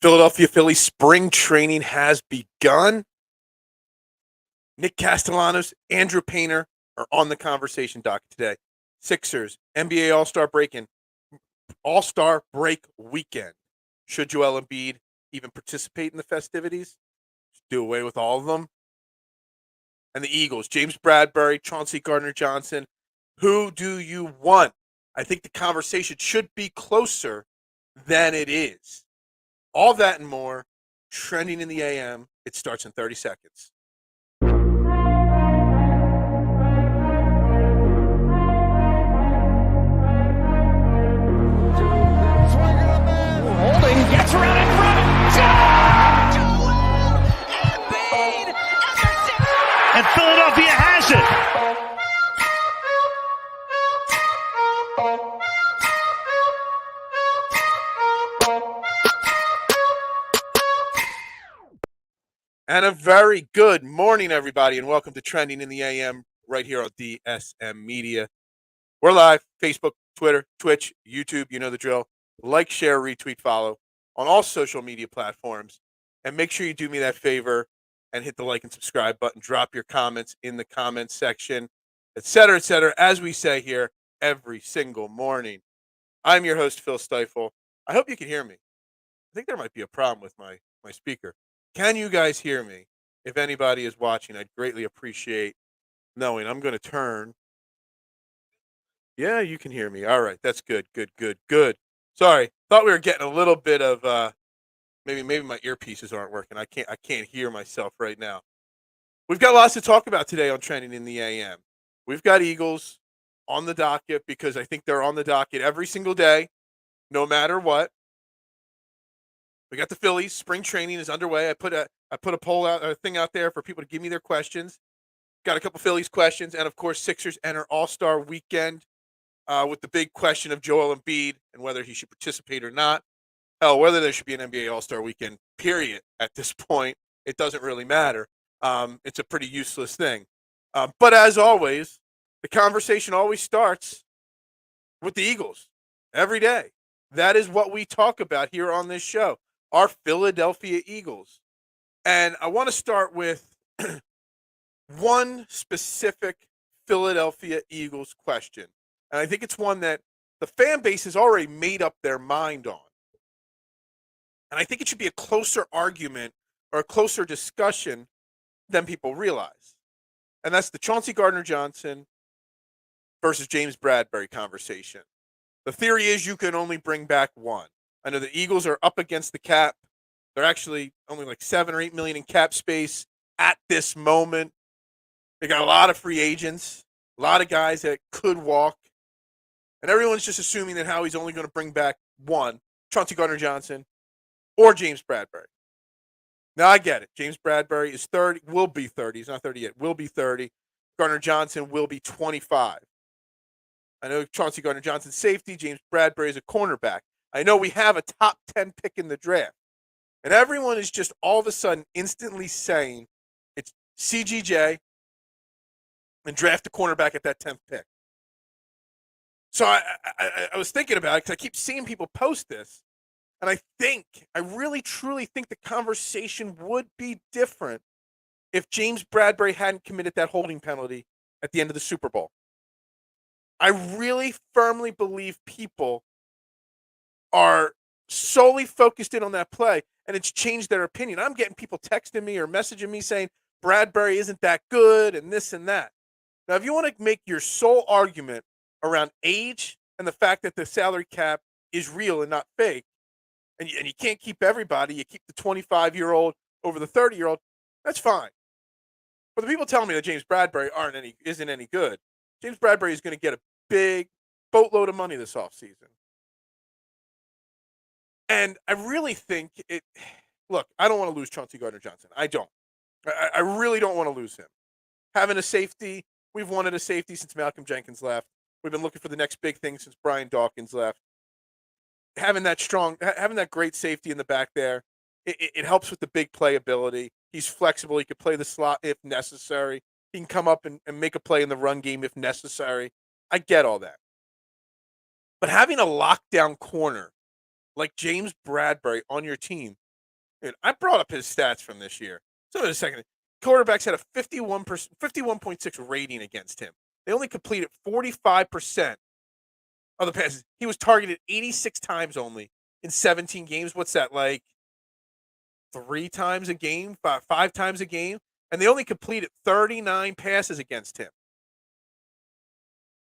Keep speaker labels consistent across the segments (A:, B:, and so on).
A: Philadelphia Phillies spring training has begun. Nick Castellanos, Andrew Painter are on the conversation docket today. Sixers, NBA All-Star Break weekend. Should Joel Embiid even participate in the festivities? Just do away with all of them. And the Eagles, James Bradberry, Chauncey, Gardner Johnson. Who do you want? I think the conversation should be closer than it is. All that and more, trending in the AM. It starts in 30 seconds.
B: Holding, gets around in front. Joel Embiid!
C: And Philadelphia has it.
A: And a very good morning, everybody, and welcome to Trending in the AM right here on DSM Media. We're live, Facebook, Twitter, Twitch, YouTube, you know the drill. Like, share, retweet, follow on all social media platforms. And make sure you do me that favor and hit the like and subscribe button. Drop your comments in the comments section, etc., as we say here every single morning. I'm your host, Phil Stifle. I hope you can hear me. I think there might be a problem with my speaker. Can you guys hear me? If anybody is watching, I'd greatly appreciate knowing. I'm going to turn. Yeah, you can hear me. All right, that's good. Sorry, thought we were getting a little bit of maybe my earpieces aren't working. I can't hear myself right now. We've got lots to talk about today on Trending in the AM. We've got Eagles on the docket because I think they're on the docket every single day, no matter what. We got the Phillies. Spring training is underway. I put a poll out, a thing out there for people to give me their questions. Got a couple Phillies questions, and of course, Sixers enter All-Star Weekend with the big question of Joel Embiid and whether he should participate or not. Hell, whether there should be an NBA All-Star Weekend, period. At this point, it doesn't really matter. It's a pretty useless thing. But as always, the conversation always starts with the Eagles every day. That is what we talk about here on this show. Our Philadelphia Eagles. And I want to start with one specific Philadelphia Eagles question. And I think it's one that the fan base has already made up their mind on. And I think it should be a closer argument or a closer discussion than people realize. And that's the Chauncey Gardner Johnson versus James Bradberry conversation. The theory is you can only bring back one. I know the Eagles are up against the cap. They're actually only like 7 or 8 million in cap space at this moment. They got a lot of free agents, a lot of guys that could walk. And everyone's just assuming that Howie's only going to bring back one, Chauncey Gardner Johnson or James Bradberry. Now, I get it. James Bradberry is 30, will be 30. He's not 30 yet, will be 30. Gardner Johnson will be 25. I know Chauncey Gardner Johnson's safety. James Bradberry is a cornerback. I know we have a top 10 pick in the draft. And everyone is just all of a sudden instantly saying it's CGJ and draft a cornerback at that 10th pick. So I was thinking about it because I keep seeing people post this. And I really, truly think the conversation would be different if James Bradberry hadn't committed that holding penalty at the end of the Super Bowl. I really firmly believe people are solely focused in on that play, and it's changed their opinion. I'm getting people texting me or messaging me saying Bradberry isn't that good and this and that. Now, if you want to make your sole argument around age and the fact that the salary cap is real and not fake, and you can't keep everybody, you keep the 25-year-old over the 30-year-old, that's fine. But the people telling me that James Bradberry isn't any good, James Bradberry is going to get a big boatload of money this offseason. And I really think look, I don't want to lose Chauncey Gardner Johnson. I don't. I really don't want to lose him. Having a safety, we've wanted a safety since Malcolm Jenkins left. We've been looking for the next big thing since Brian Dawkins left. Having that great safety in the back there, it helps with the big playability. He's flexible. He could play the slot if necessary. He can come up and make a play in the run game if necessary. I get all that. But having a lockdown corner like James Bradberry on your team Dude, I brought up his stats from this year. So in a second, quarterbacks had a 51.6 rating against him. They only completed 45% of the passes. He was targeted 86 times only in 17 games. What's that, like 3 times a game, five times a game? And they only completed 39 passes against him.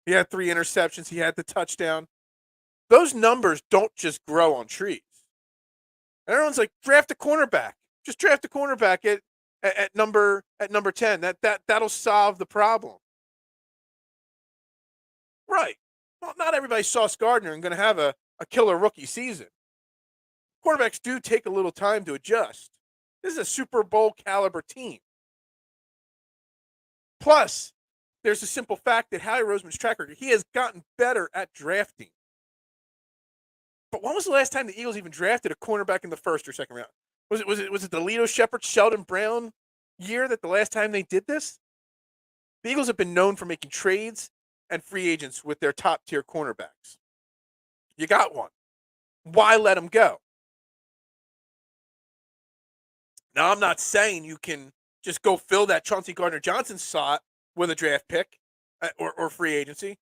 A: He had 3 interceptions. He had the touchdown. Those numbers don't just grow on trees. And everyone's like, draft a cornerback. Just draft a cornerback at number 10. That'll solve the problem. Right. Well, not everybody Sauce Gardner and going to have a killer rookie season. Quarterbacks do take a little time to adjust. This is a Super Bowl caliber team. Plus, there's the simple fact that Howie Roseman's track record, he has gotten better at drafting. But when was the last time the Eagles even drafted a cornerback in the first or second round? Was it the Lito Shepherd, Sheldon Brown year that the last time they did this? The Eagles have been known for making trades and free agents with their top tier cornerbacks. You got one. Why let him go? Now, I'm not saying you can just go fill that Chauncey Gardner-Johnson slot with a draft pick or free agency.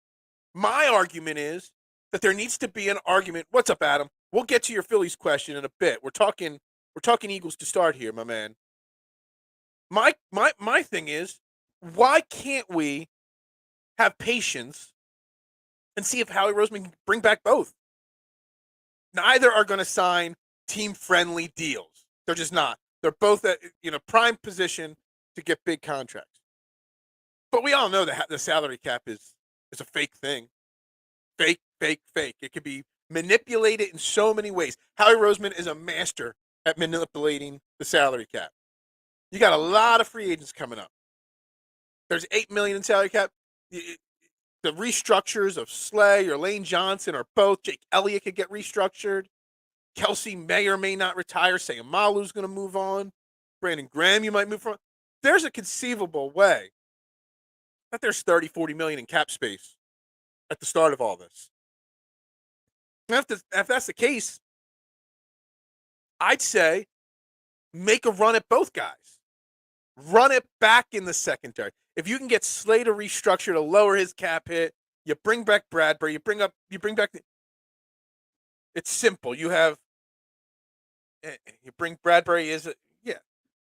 A: My argument is that there needs to be an argument. What's up, Adam? We'll get to your Phillies question in a bit. We're talking Eagles to start here, my man. My thing is, why can't we have patience and see if Howie Roseman can bring back both? Neither are going to sign team-friendly deals. They're just not. They're both at prime position to get big contracts. But we all know that the salary cap is a fake thing. Fake. It can be manipulated in so many ways. Howie Roseman is a master at manipulating the salary cap. You got a lot of free agents coming up. There's $8 million in salary cap. The restructures of Slay or Lane Johnson or both. Jake Elliott could get restructured. Kelsey may or may not retire. Sayamalu's going to move on. Brandon Graham, you might move from. There's a conceivable way that there's 30, 40 million in cap space at the start of all this. If that's the case, I'd say make a run at both guys. Run it back in the secondary. If you can get Slay to restructure to lower his cap hit, you bring back Bradberry, you bring back. It's simple. You bring Bradberry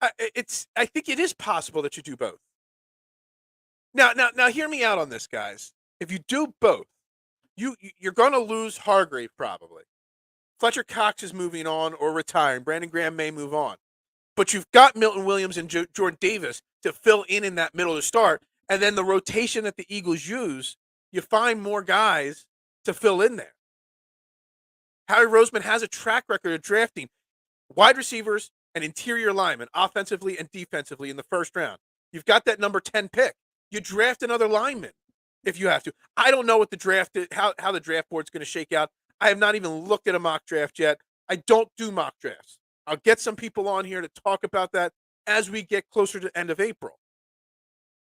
A: I think it is possible that you do both. Now, hear me out on this, guys. If you do both, you're going to lose Hargrave probably. Fletcher Cox is moving on or retiring. Brandon Graham may move on. But you've got Milton Williams and Jordan Davis to fill in that middle to start. And then the rotation that the Eagles use, you find more guys to fill in there. Howie Roseman has a track record of drafting wide receivers and interior linemen, offensively and defensively, in the first round. You've got that number 10 pick. You draft another lineman if you have to. I don't know what the draft is, how the draft board's going to shake out. I have not even looked at a mock draft yet. I don't do mock drafts. I'll get some people on here to talk about that as we get closer to the end of April.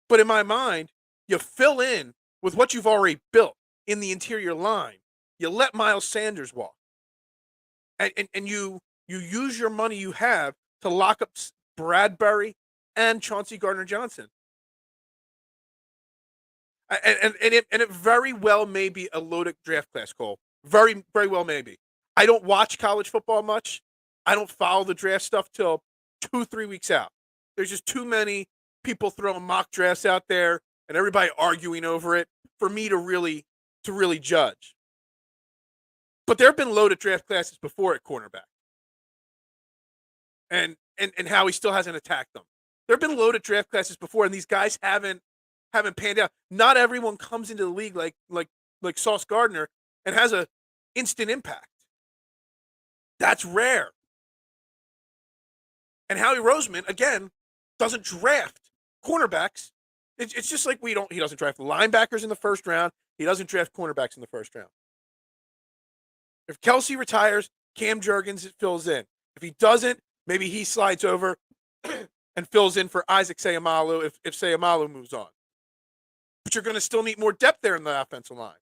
A: But in my mind, you fill in with what you've already built in the interior line. You let Miles Sanders walk. And you use your money you have to lock up Bradberry and Chauncey Gardner-Johnson. And it very well may be a loaded draft class, Cole. Very, very well may be. I don't watch college football much. I don't follow the draft stuff till 2-3 weeks out. There's just too many people throwing mock drafts out there and everybody arguing over it for me to really judge. But there have been loaded draft classes before at cornerback. And Howie still hasn't attacked them. There have been loaded draft classes before, and these guys haven't panned out. Not everyone comes into the league like Sauce Gardner and has a instant impact. That's rare. And Howie Roseman, again, doesn't draft cornerbacks. It's just like he doesn't draft linebackers in the first round. He doesn't draft cornerbacks in the first round. If Kelsey retires, Cam Jurgens fills in. If he doesn't, maybe he slides over and fills in for Isaac Sayamalu if Sayamalu moves on. But you're going to still need more depth there in the offensive line.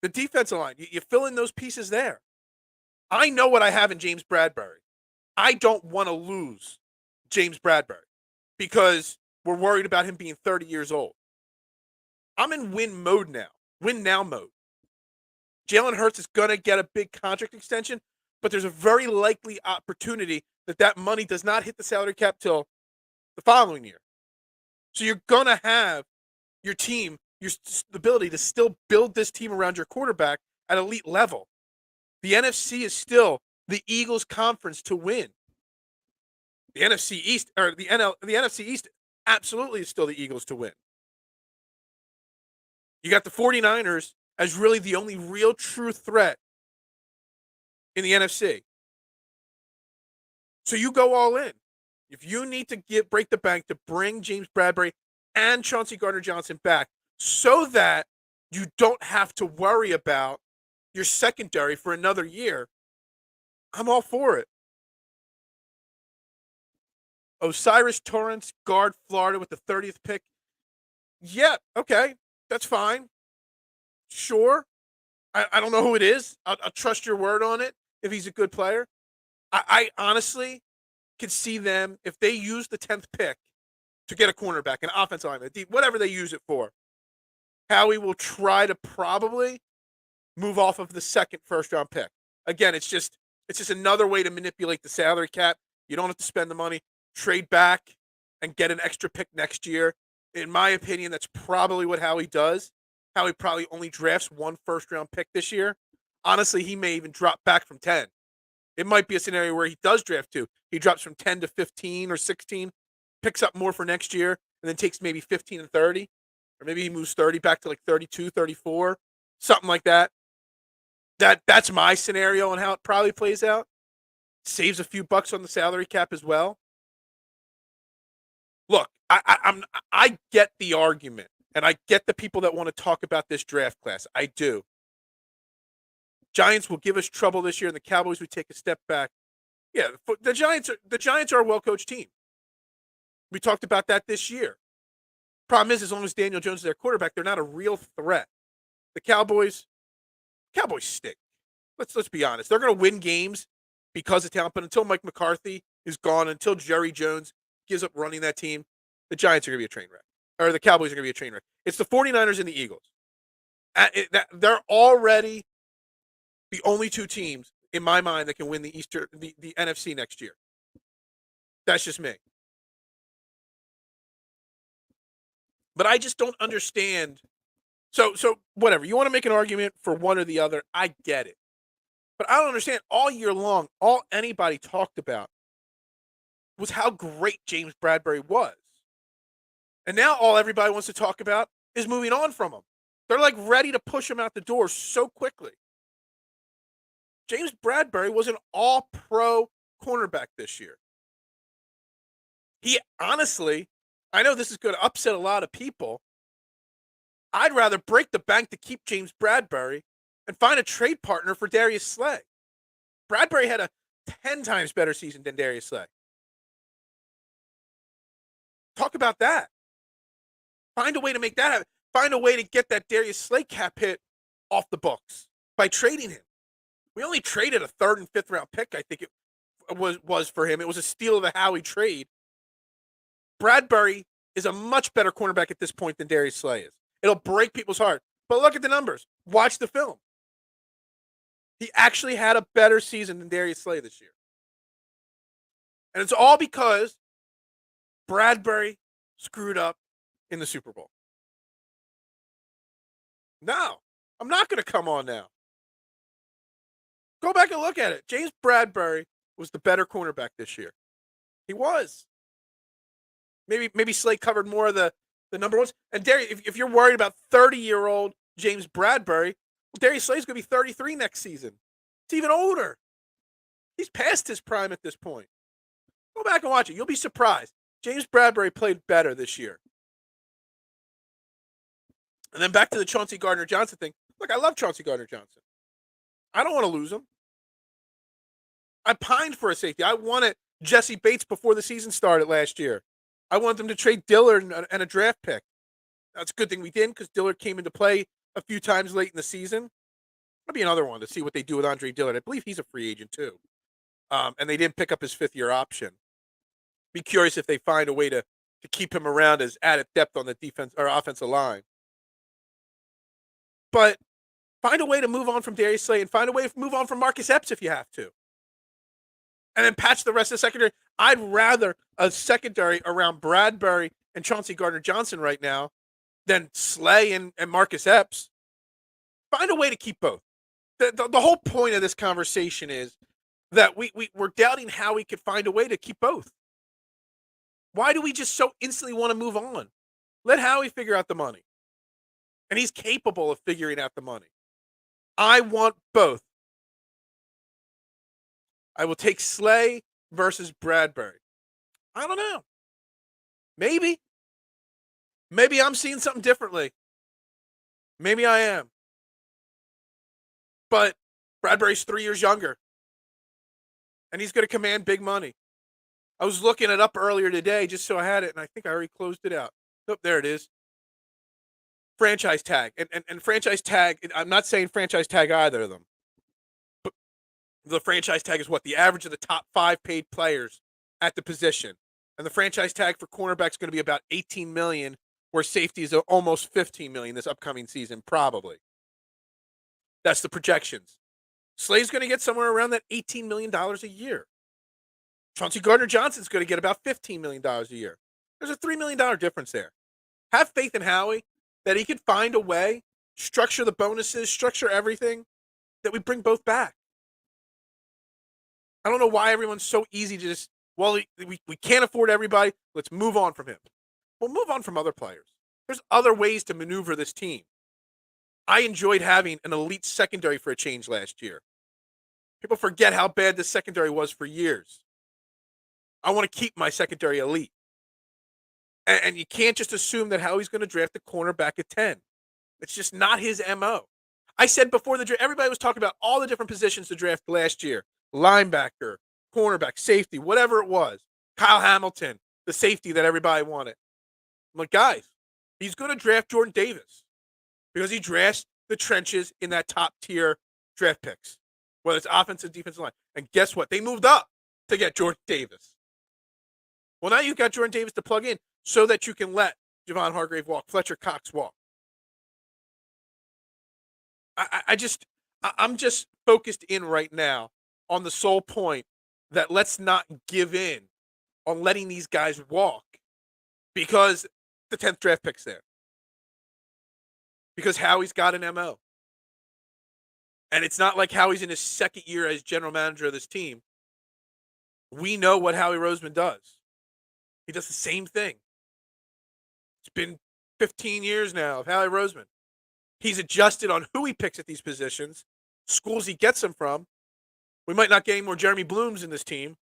A: The defensive line, you fill in those pieces there. I know what I have in James Bradberry. I don't want to lose James Bradberry because we're worried about him being 30 years old. I'm in win mode now, win now mode. Jalen Hurts is going to get a big contract extension, but there's a very likely opportunity that money does not hit the salary cap till the following year. So you're going to have your team, your ability to still build this team around your quarterback at elite level. The NFC is still the Eagles' conference to win. The NFC East, or the NFC East absolutely is still the Eagles to win. You got the 49ers as really the only real true threat in the NFC. So you go all in. If you need to break the bank to bring James Bradberry and Chauncey Gardner-Johnson back so that you don't have to worry about your secondary for another year, I'm all for it. Osiris Torrance, guard Florida with the 30th pick. Yeah, okay, that's fine. Sure. I don't know who it is. I'll trust your word on it if he's a good player. I honestly could see them, if they use the 10th pick to get a cornerback, an offensive lineman, whatever they use it for, Howie will try to probably move off of the second first-round pick. Again, it's just another way to manipulate the salary cap. You don't have to spend the money, trade back, and get an extra pick next year. In my opinion, that's probably what Howie does. Howie probably only drafts one first-round pick this year. Honestly, he may even drop back from 10. It might be a scenario where he does draft 2. He drops from 10 to 15 or 16, picks up more for next year, and then takes maybe 15 and 30. Or maybe he moves 30 back to like 32, 34, something like that. That's my scenario on how it probably plays out. Saves a few bucks on the salary cap as well. Look, I get the argument, and I get the people that want to talk about this draft class. I do. Giants will give us trouble this year, and the Cowboys would take a step back. Yeah, the Giants are a well-coached team. We talked about that this year. Problem is, as long as Daniel Jones is their quarterback, they're not a real threat. The Cowboys stink. Let's be honest. They're going to win games because of talent, but until Mike McCarthy is gone, until Jerry Jones gives up running that team, the Giants are going to be a train wreck. Or the Cowboys are going to be a train wreck. It's the 49ers and the Eagles. They're already the only two teams, in my mind, that can win the NFC next year. That's just me. But I just don't understand. So whatever. You want to make an argument for one or the other, I get it. But I don't understand. All year long, all anybody talked about was how great James Bradberry was. And now all everybody wants to talk about is moving on from him. They're like ready to push him out the door so quickly. James Bradberry was an all-pro cornerback this year. He honestly, I know this is going to upset a lot of people. I'd rather break the bank to keep James Bradberry and find a trade partner for Darius Slay. Bradberry had a 10 times better season than Darius Slay. Talk about that. Find a way to make that happen. Find a way to get that Darius Slay cap hit off the books by trading him. We only traded a 3rd and 5th round pick, I think it was for him. It was a steal of a Howie trade. Bradberry is a much better cornerback at this point than Darius Slay is. It'll break people's heart. But look at the numbers. Watch the film. He actually had a better season than Darius Slay this year. And it's all because Bradberry screwed up in the Super Bowl. No, I'm not going to come on now. Go back and look at it. James Bradberry was the better cornerback this year. He was. Maybe Slay covered more of the number ones. And Darius, if you're worried about 30-year-old James Bradberry, well, Darius Slay's going to be 33 next season. It's even older. He's past his prime at this point. Go back and watch it. You'll be surprised. James Bradberry played better this year. And then back to the Chauncey Gardner-Johnson thing. Look, I love Chauncey Gardner-Johnson. I don't want to lose him. I pined for a safety. I wanted Jesse Bates before the season started last year. I wanted them to trade Dillard and a draft pick. That's a good thing we didn't because Dillard came into play a few times late in the season. That'd be another one to see what they do with Andre Dillard. I believe he's a free agent too. And they didn't pick up his 5th-year option. Be curious if they find a way to keep him around as added depth on the defense or offensive line. But find a way to move on from Darius Slay and find a way to move on from Marcus Epps if you have to. And then patch the rest of the secondary. I'd rather a secondary around Bradberry and Chauncey Gardner-Johnson right now than Slay and Marcus Epps. Find a way to keep both. The whole point of this conversation is that we're doubting how we could find a way to keep both. Why do we just so instantly want to move on? Let Howie figure out the money. And he's capable of figuring out the money. I want both. I will take Slay versus Bradberry. I don't know. Maybe. Maybe I'm seeing something differently. Maybe I am. But Bradberry's 3 years younger. And he's going to command big money. I was looking it up earlier today just so I had it, and I think I already closed it out. Oh, there it is. Franchise tag. And franchise tag, I'm not saying franchise tag either of them. But the franchise tag is what? The average of the top 5 paid players at the position. And the franchise tag for cornerback is going to be about $18 million, where safety is almost $15 million this upcoming season, probably. That's the projections. Slay's going to get somewhere around that $18 million a year. Chauncey Gardner-Johnson's going to get about $15 million a year. There's a $3 million difference there. Have faith in Howie that he can find a way, structure the bonuses, structure everything, that we bring both back. I don't know why everyone's so easy to just, well, we can't afford everybody. Let's move on from him. Well, move on from other players. There's other ways to maneuver this team. I enjoyed having an elite secondary for a change last year. People forget how bad this secondary was for years. I want to keep my secondary elite. And you can't just assume that Howie's going to draft the cornerback at 10. It's just not his MO. I said before the draft, everybody was talking about all the different positions to draft last year. Linebacker, cornerback, safety, whatever it was. Kyle Hamilton, the safety that everybody wanted. I'm like, guys, he's going to draft Jordan Davis because he drafts the trenches in that top tier draft picks, whether it's offensive, defensive line. And guess what? They moved up to get Jordan Davis. Well, now you've got Jordan Davis to plug in so that you can let Javon Hargrave walk, Fletcher Cox walk. I'm just focused in right now on the sole point that let's not give in on letting these guys walk because the 10th draft pick's there. Because Howie's got an MO. And it's not like Howie's in his second year as general manager of this team. We know what Howie Roseman does. He does the same thing. It's been 15 years now of Howie Roseman. He's adjusted on who he picks at these positions, schools he gets them from. We might not get any more Jeremy Blooms in this team.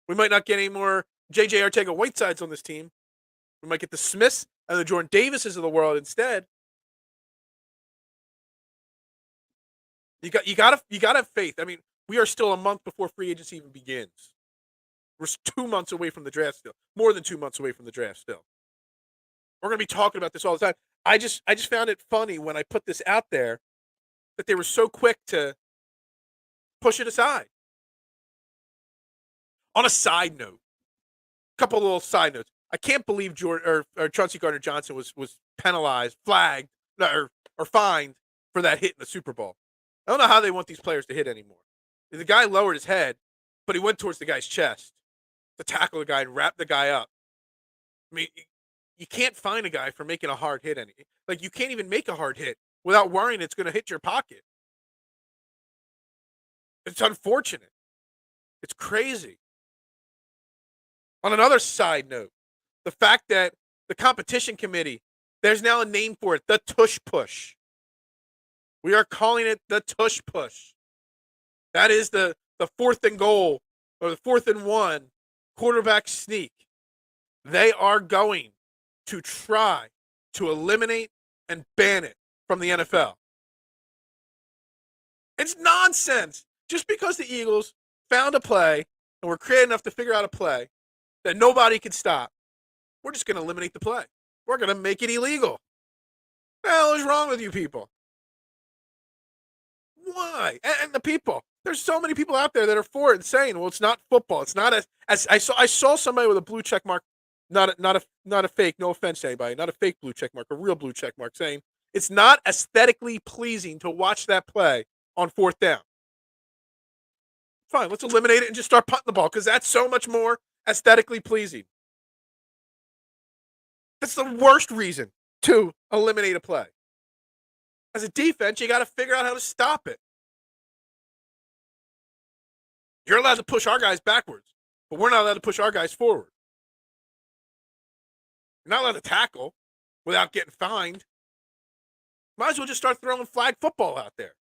A: We might not get any more J.J. Arcega-Whitesides on this team. We might get the Smiths and the Jordan Davises of the world instead. You got to have faith. I mean, we are still a month before free agency even begins. We're 2 months away from the draft still. More than 2 months away from the draft still. We're going to be talking about this all the time. I just found it funny when I put this out there that they were so quick to push it aside. On a side note, a couple of little side notes. I can't believe Chauncey Gardner-Johnson was penalized, flagged, or fined for that hit in the Super Bowl. I don't know how they want these players to hit anymore. The guy lowered his head, but he went towards the guy's chest to tackle the guy and wrap the guy up. I mean, you can't fine a guy for making a hard hit. Like, you can't even make a hard hit without worrying it's going to hit your pocket. It's unfortunate. It's crazy. On another side note, the fact that the competition committee, there's now a name for it, the tush push. We are calling it the tush push. That is the 4th and goal or the 4th and 1 quarterback sneak. They are going to try to eliminate and ban it from the NFL. It's nonsense. Just because the Eagles found a play and were creative enough to figure out a play that nobody can stop, we're just going to eliminate the play. We're going to make it illegal. What the hell is wrong with you people? Why? And the people. There's so many people out there that are for it and saying, "Well, it's not football. It's not as I saw somebody with a blue check mark, not a fake. No offense to anybody, not a fake blue check mark, a real blue check mark, saying it's not aesthetically pleasing to watch that play on fourth down. Fine, let's eliminate it and just start punting the ball because that's so much more aesthetically pleasing. That's the worst reason to eliminate a play. As a defense, you got to figure out how to stop it. You're allowed to push our guys backwards, but we're not allowed to push our guys forward. You're not allowed to tackle without getting fined. Might as well just start throwing flag football out there.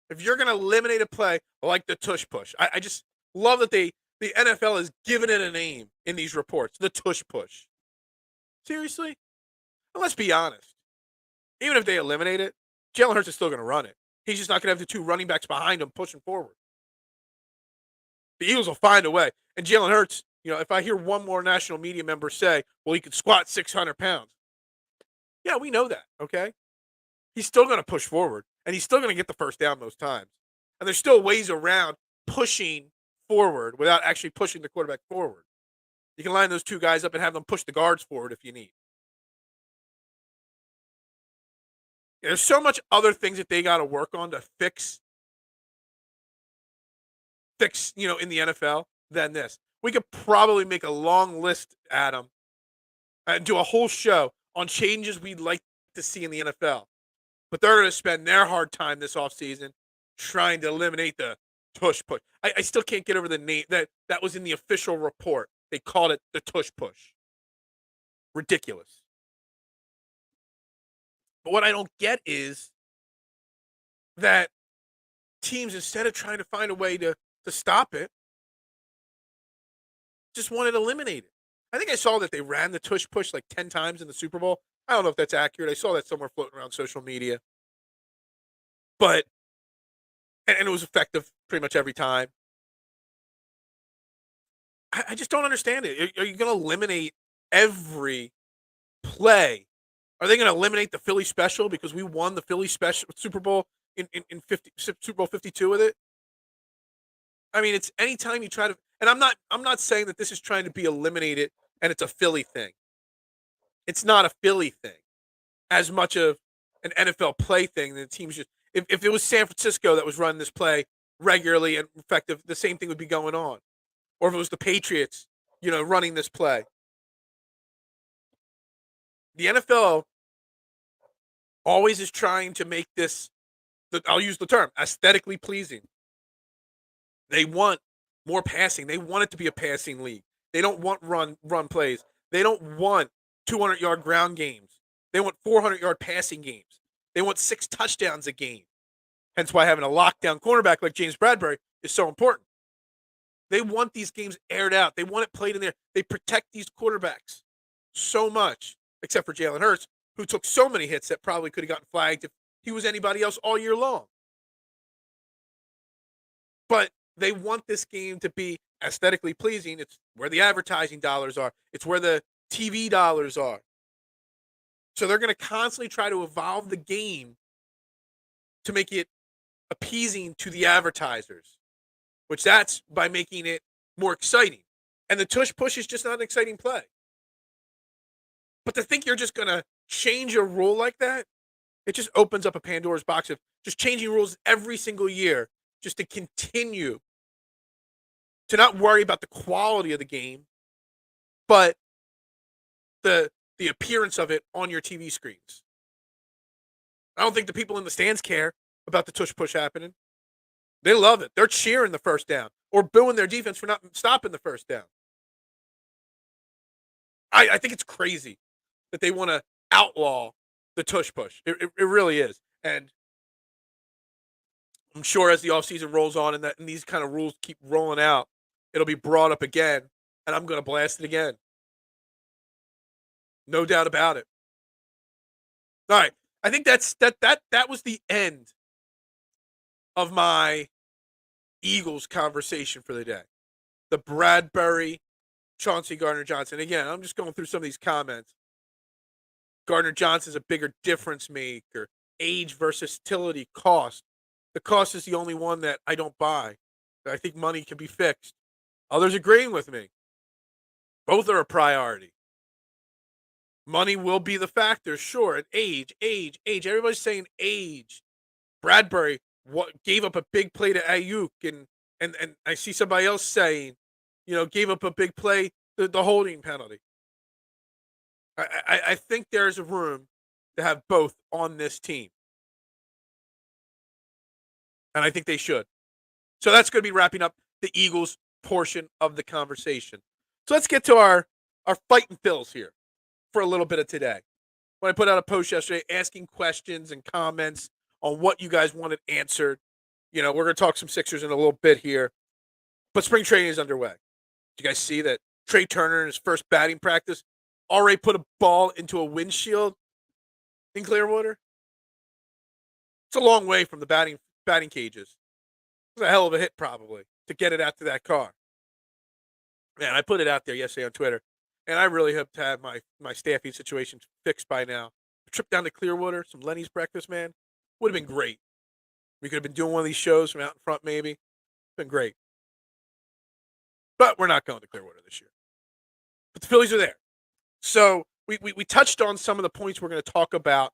A: If you're going to eliminate a play like the tush push, I just love that the NFL has given it a name in these reports, the tush push. Seriously? Well, let's be honest. Even if they eliminate it, Jalen Hurts is still going to run it. He's just not going to have the two running backs behind him pushing forward. The Eagles will find a way. And Jalen Hurts, if I hear one more national media member say, well, he could squat 600 pounds. Yeah, we know that, okay? He's still going to push forward, and he's still going to get the first down most times. And there's still ways around pushing forward without actually pushing the quarterback forward. You can line those two guys up and have them push the guards forward if you need. There's so much other things that they got to work on to fix, in the NFL than this. We could probably make a long list, Adam, and do a whole show on changes we'd like to see in the NFL. But they're going to spend their hard time this offseason trying to eliminate the tush push. I still can't get over the name. That was in the official report. They called it the tush push. Ridiculous. But what I don't get is that teams, instead of trying to find a way to stop it, just wanted to eliminate it. I think I saw that they ran the tush push like 10 times in the Super Bowl. I don't know if that's accurate. I saw that somewhere floating around social media. But, and it was effective pretty much every time. I just don't understand it. Are you going to eliminate every play? Are they going to eliminate the Philly special because we won the Philly special Super Bowl in Super Bowl 52 with it? I mean, it's anytime you try to, and I'm not saying that this is trying to be eliminated and it's a Philly thing. It's not a Philly thing as much of an NFL play thing. The teams just, if it was San Francisco that was running this play regularly and effective, the same thing would be going on. Or if it was the Patriots, running this play. The NFL always is trying to make this, I'll use the term, aesthetically pleasing. They want more passing. They want it to be a passing league. They don't want run plays. They don't want 200-yard ground games. They want 400-yard passing games. They want 6 touchdowns a game. Hence why having a lockdown cornerback like James Bradberry is so important. They want these games aired out. They want it played in there. They protect these quarterbacks so much, except for Jalen Hurts, who took so many hits that probably could have gotten flagged if he was anybody else all year long. But they want this game to be aesthetically pleasing. It's where the advertising dollars are. It's where the TV dollars are. So they're going to constantly try to evolve the game to make it appeasing to the advertisers, which that's by making it more exciting. And the tush push is just not an exciting play. But to think you're just going to change a rule like that, it just opens up a Pandora's box of just changing rules every single year just to continue to not worry about the quality of the game, but the appearance of it on your TV screens. I don't think the people in the stands care about the tush push happening. They love it. They're cheering the first down or booing their defense for not stopping the first down. I think it's crazy that they want to outlaw the tush push. It really is. And I'm sure as the offseason rolls on and these kind of rules keep rolling out, it'll be brought up again, and I'm going to blast it again. No doubt about it. All right. I think that was the end of my Eagles conversation for the day. The Bradberry, Chauncey, Gardner Johnson. Again, I'm just going through some of these comments. Gardner Johnson's a bigger difference maker. Age, versatility, cost. the cost is the only one that I don't buy. I think money can be fixed. Others agreeing with me. Both are a priority. Money will be the factor, sure. And age. Everybody's saying age. Bradberry gave up a big play to Ayuk, and I see somebody else saying, gave up a big play, the holding penalty. I think there's a room to have both on this team. And I think they should. So that's going to be wrapping up the Eagles portion of the conversation. So let's get to our fighting Phils here for a little bit of today. When I put out a post yesterday asking questions and comments on what you guys wanted answered, we're going to talk some Sixers in a little bit here. But spring training is underway. Did you guys see that Trey Turner in his first batting practice already put a ball into a windshield in Clearwater? It's a long way from the batting cages. It was a hell of a hit probably to get it out to that car. Man, I put it out there yesterday on Twitter, and I really hope to have my staffing situation fixed by now. A trip down to Clearwater, some Lenny's breakfast, man, would have been great. We could have been doing one of these shows from out in front, maybe. Been great. But we're not going to Clearwater this year. But the Phillies are there. So we touched on some of the points we're going to talk about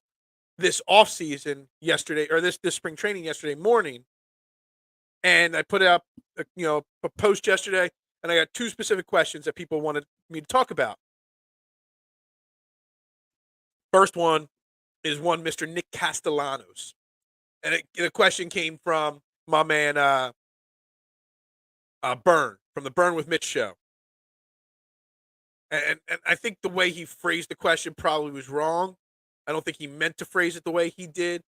A: this offseason yesterday, or this spring training yesterday morning. And I put up a post yesterday, and I got two specific questions that people wanted me to talk about. First one is one Mr. Nick Castellanos. And the question came from my man Burn, from the Burn with Mitch show. And I think the way he phrased the question probably was wrong. I don't think he meant to phrase it the way he did.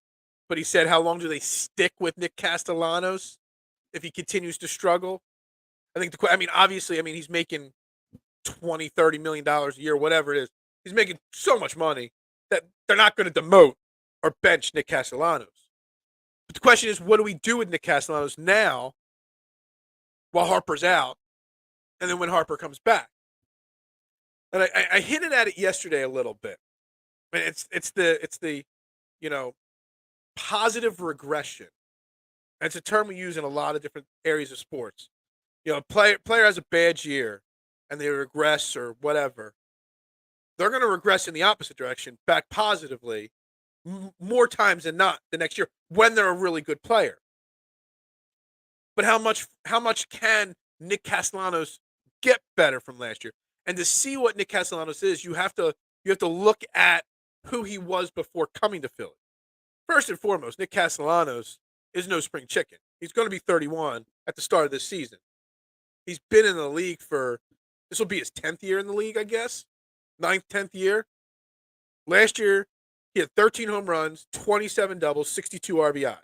A: But he said, how long do they stick with Nick Castellanos if he continues to struggle? I think obviously, he's making $20, $30 million a year, whatever it is. He's making so much money that they're not going to demote or bench Nick Castellanos. But the question is, what do we do with Nick Castellanos now while Harper's out, and then when Harper comes back? And I hinted at it yesterday a little bit. I mean, it's the positive regression. It's a term we use in a lot of different areas of sports. A player has a bad year and they regress or whatever. They're going to regress in the opposite direction, back positively, more times than not the next year when they're a really good player. But how much can Nick Castellanos get better from last year? And to see what Nick Castellanos is, you have to look at who he was before coming to Philly. First and foremost, Nick Castellanos is no spring chicken. He's going to be 31 at the start of this season. He's been in the league this will be his 10th year in the league, I guess. 9th, 10th year. Last year, he had 13 home runs, 27 doubles, 62 RBIs.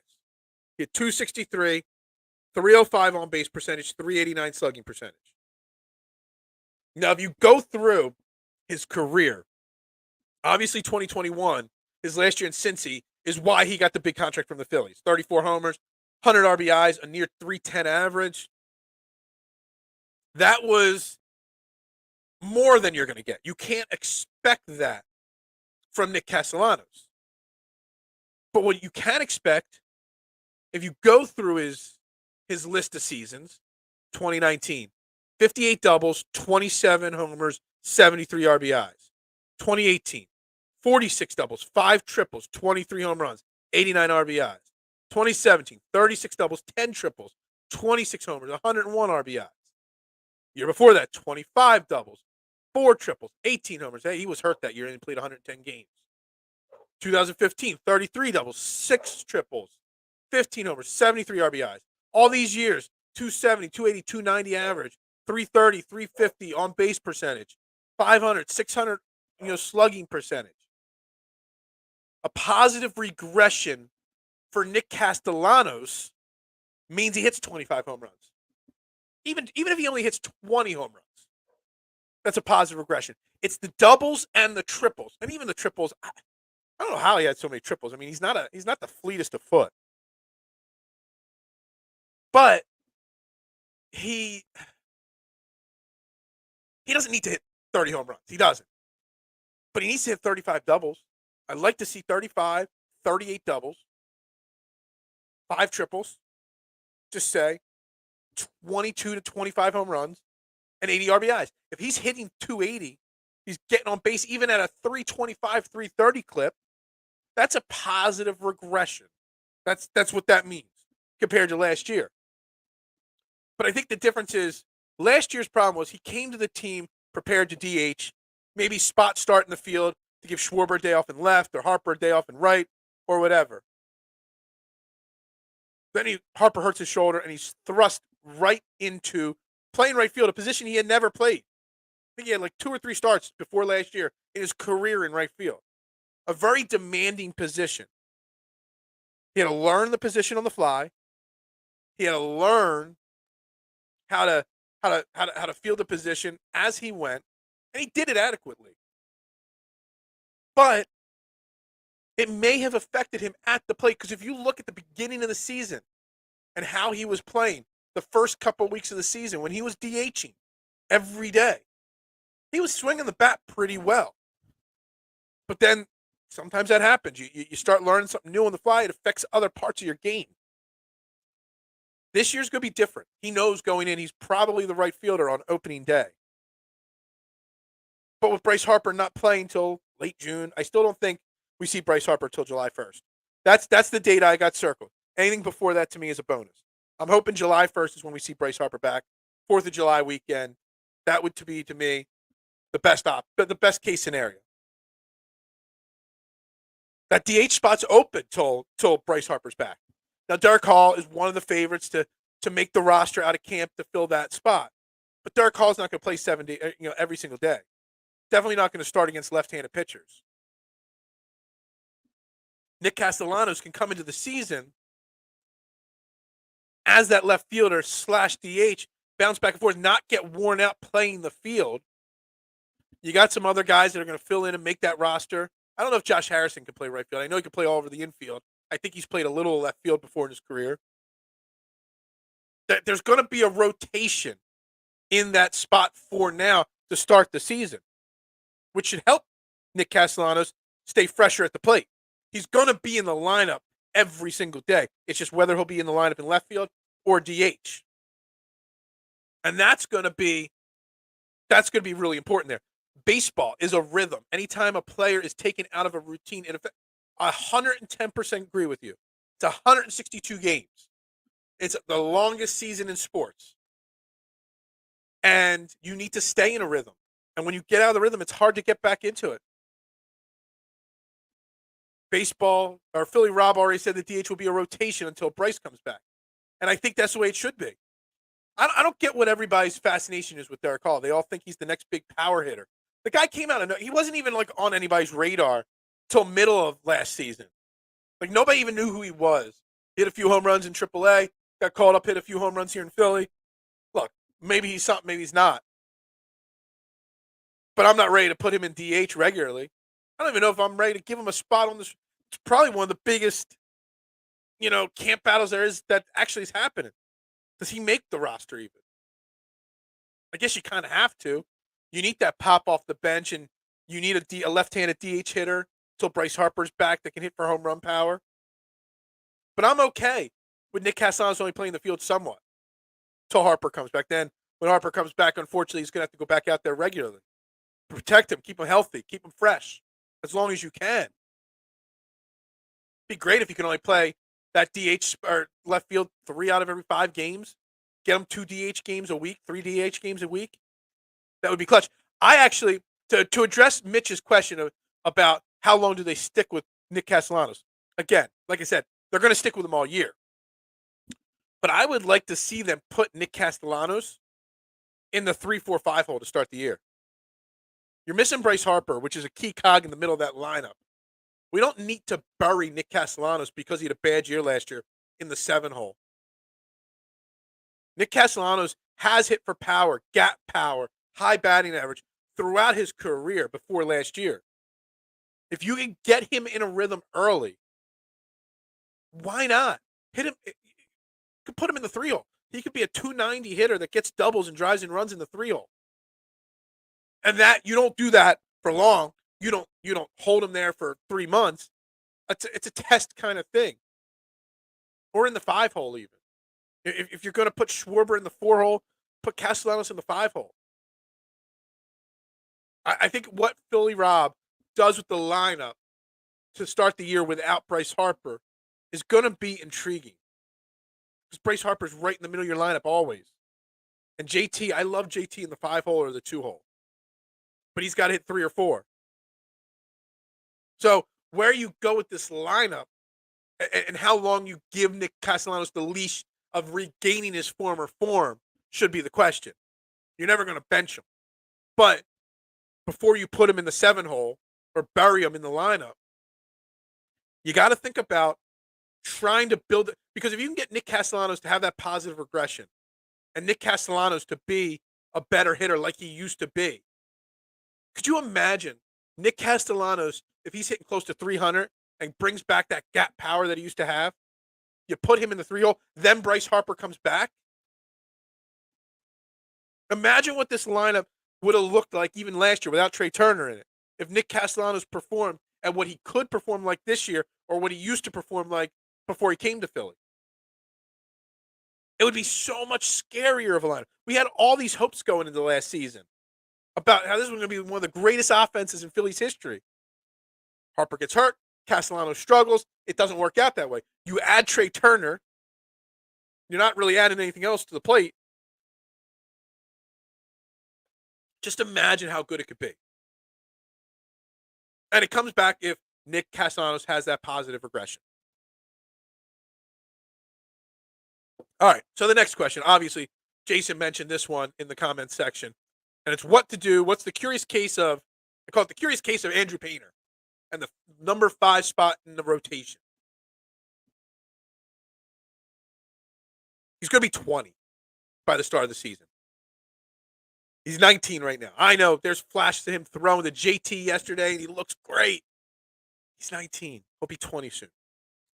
A: He had 263, 305 on base percentage, 389 slugging percentage. Now, if you go through his career, obviously 2021, his last year in Cincy, is why he got the big contract from the Phillies. 34 homers, 100 RBIs, a near 310 average. That was more than you're going to get. You can't expect that from Nick Castellanos. But what you can expect, if you go through his list of seasons, 2019, 58 doubles, 27 homers, 73 RBIs. 2018, 46 doubles, 5 triples, 23 home runs, 89 RBIs. 2017, 36 doubles, 10 triples, 26 homers, 101 RBIs. Year before that, 25 doubles, 4 triples, 18 homers. Hey, he was hurt that year and he played 110 games. 2015, 33 doubles, 6 triples, 15 homers, 73 RBIs. All these years, 270, 280, 290 average, 330, 350 on base percentage, 500, 600, slugging percentage. A positive regression for Nick Castellanos means he hits 25 home runs. Even if he only hits 20 home runs, that's a positive regression. It's the doubles and the triples. And even the triples, I don't know how he had so many triples. I mean, he's not the fleetest of foot. But he doesn't need to hit 30 home runs. He doesn't. But he needs to hit 35 doubles. I'd like to see 35, 38 doubles. 5 triples, just say 22 to 25 home runs, and 80 RBIs. If he's hitting 280, he's getting on base even at a 325, 330 clip, that's a positive regression. That's what that means compared to last year. But I think the difference is last year's problem was he came to the team prepared to DH, maybe spot start in the field to give Schwarber a day off in left or Harper a day off in right or whatever. Then Harper hurts his shoulder and he's thrust right into playing right field, a position he had never played. I think he had like 2 or 3 starts before last year in his career in right field. A very demanding position. He had to learn the position on the fly. He had to learn how to field the position as he went, and he did it adequately. But it may have affected him at the plate because if you look at the beginning of the season and how he was playing the first couple of weeks of the season when he was DHing every day, he was swinging the bat pretty well. But then sometimes that happens. You start learning something new on the fly. It affects other parts of your game. This year's going to be different. He knows going in he's probably the right fielder on opening day. But with Bryce Harper not playing till late June, I still don't think we see Bryce Harper till July 1st. That's the date I got circled. Anything before that to me is a bonus. I'm hoping July 1st is when we see Bryce Harper back. 4th of July weekend. That would be to me the best case scenario. That DH spot's open till Bryce Harper's back. Now, Derek Hall is one of the favorites to make the roster out of camp to fill that spot. But Derek Hall's not going to play every single day. Definitely not going to start against left-handed pitchers. Nick Castellanos can come into the season as that left fielder / DH, bounce back and forth, not get worn out playing the field. You got some other guys that are going to fill in and make that roster. I don't know if Josh Harrison can play right field. I know he can play all over the infield. I think he's played a little left field before in his career. There's going to be a rotation in that spot for now to start the season, which should help Nick Castellanos stay fresher at the plate. He's going to be in the lineup every single day. It's just whether he'll be in the lineup in left field or DH. And that's going to be really important there. Baseball is a rhythm. Anytime a player is taken out of a routine, I 110% agree with you. It's 162 games. It's the longest season in sports. And you need to stay in a rhythm. And when you get out of the rhythm, it's hard to get back into it. Baseball, or Philly Rob already said the DH will be a rotation until Bryce comes back. And I think that's the way it should be. I don't get what everybody's fascination is with Derek Hall. They all think he's the next big power hitter. The guy came out and he wasn't even like on anybody's radar till middle of last season. Like nobody even knew who he was. He hit a few home runs in AAA, got called up, hit a few home runs here in Philly. Look, maybe he's something, maybe he's not. But I'm not ready to put him in DH regularly. I don't even know if I'm ready to give him a spot on this. It's probably one of the biggest, camp battles there is that actually is happening. Does he make the roster even? I guess you kind of have to. You need that pop off the bench, and you need a left-handed DH hitter until Bryce Harper's back that can hit for home run power. But I'm okay with Nick Castellanos only playing the field somewhat until Harper comes back. Then when Harper comes back, unfortunately, he's going to have to go back out there regularly. Protect him, keep him healthy, keep him fresh as long as you can. It'd be great if you can only play that DH or left field 3 out of every 5 games. Get him 2 DH games a week, 3 DH games a week. That would be clutch. I actually, to address Mitch's question about how long do they stick with Nick Castellanos, again, like I said, they're going to stick with him all year. But I would like to see them put Nick Castellanos in the 3-4-5 hole to start the year. You're missing Bryce Harper, which is a key cog in the middle of that lineup. We don't need to bury Nick Castellanos because he had a bad year last year in the 7 hole. Nick Castellanos has hit for power, gap power, high batting average throughout his career before last year. If you can get him in a rhythm early, why not? Hit him. You could put him in the 3 hole. He could be a 290 hitter that gets doubles and drives and runs in the 3 hole. And that you don't do that for long. You don't hold him there for 3 months. It's a test kind of thing. or in the 5-hole even. If you're going to put Schwarber in the 4-hole, put Castellanos in the 5-hole. I think what Philly Rob does with the lineup to start the year without Bryce Harper is going to be intriguing. Because Bryce Harper's right in the middle of your lineup always. And JT, I love JT in the 5-hole or the 2-hole. But he's got to hit 3 or 4. So where you go with this lineup and how long you give Nick Castellanos the leash of regaining his former form should be the question. You're never going to bench him. But before you put him in the 7-hole or bury him in the lineup, you got to think about trying to build it. Because if you can get Nick Castellanos to have that positive regression and Nick Castellanos to be a better hitter like he used to be, could you imagine Nick Castellanos, if he's hitting close to 300 and brings back that gap power that he used to have? You put him in the 3-hole, then Bryce Harper comes back. Imagine what this lineup would have looked like even last year without Trey Turner in it. If Nick Castellanos performed at what he could perform like this year or what he used to perform like before he came to Philly. It would be so much scarier of a lineup. We had all these hopes going into last season about how this was going to be one of the greatest offenses in Philly's history. Harper gets hurt. Castellanos struggles. It doesn't work out that way. You add Trey Turner. You're not really adding anything else to the plate. Just imagine how good it could be. And it comes back if Nick Castellanos has that positive regression. All right, so the next question. Obviously, Jason mentioned this one in the comments section. And it's what to do. What's the curious case of, I call it the curious case of Andrew Painter and the number 5 spot in the rotation. He's going to be 20 by the start of the season. He's 19 right now. I know there's flashes of him throwing the JT yesterday, and he looks great. He's 19. He'll be 20 soon.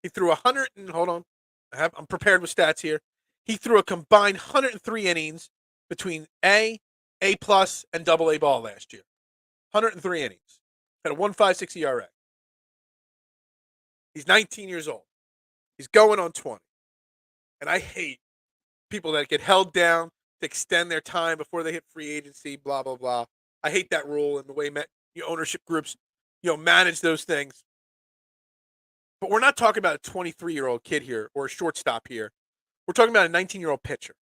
A: He threw 100 and, hold on, I'm prepared with stats here. He threw a combined 103 innings between A+, and AA ball last year. 103 innings. Had a 1.56 ERA. He's 19 years old. He's going on 20. And I hate people that get held down to extend their time before they hit free agency, blah, blah, blah. I hate that rule and the way ownership groups, manage those things. But we're not talking about a 23-year-old kid here or a shortstop here. We're talking about a 19-year-old pitcher.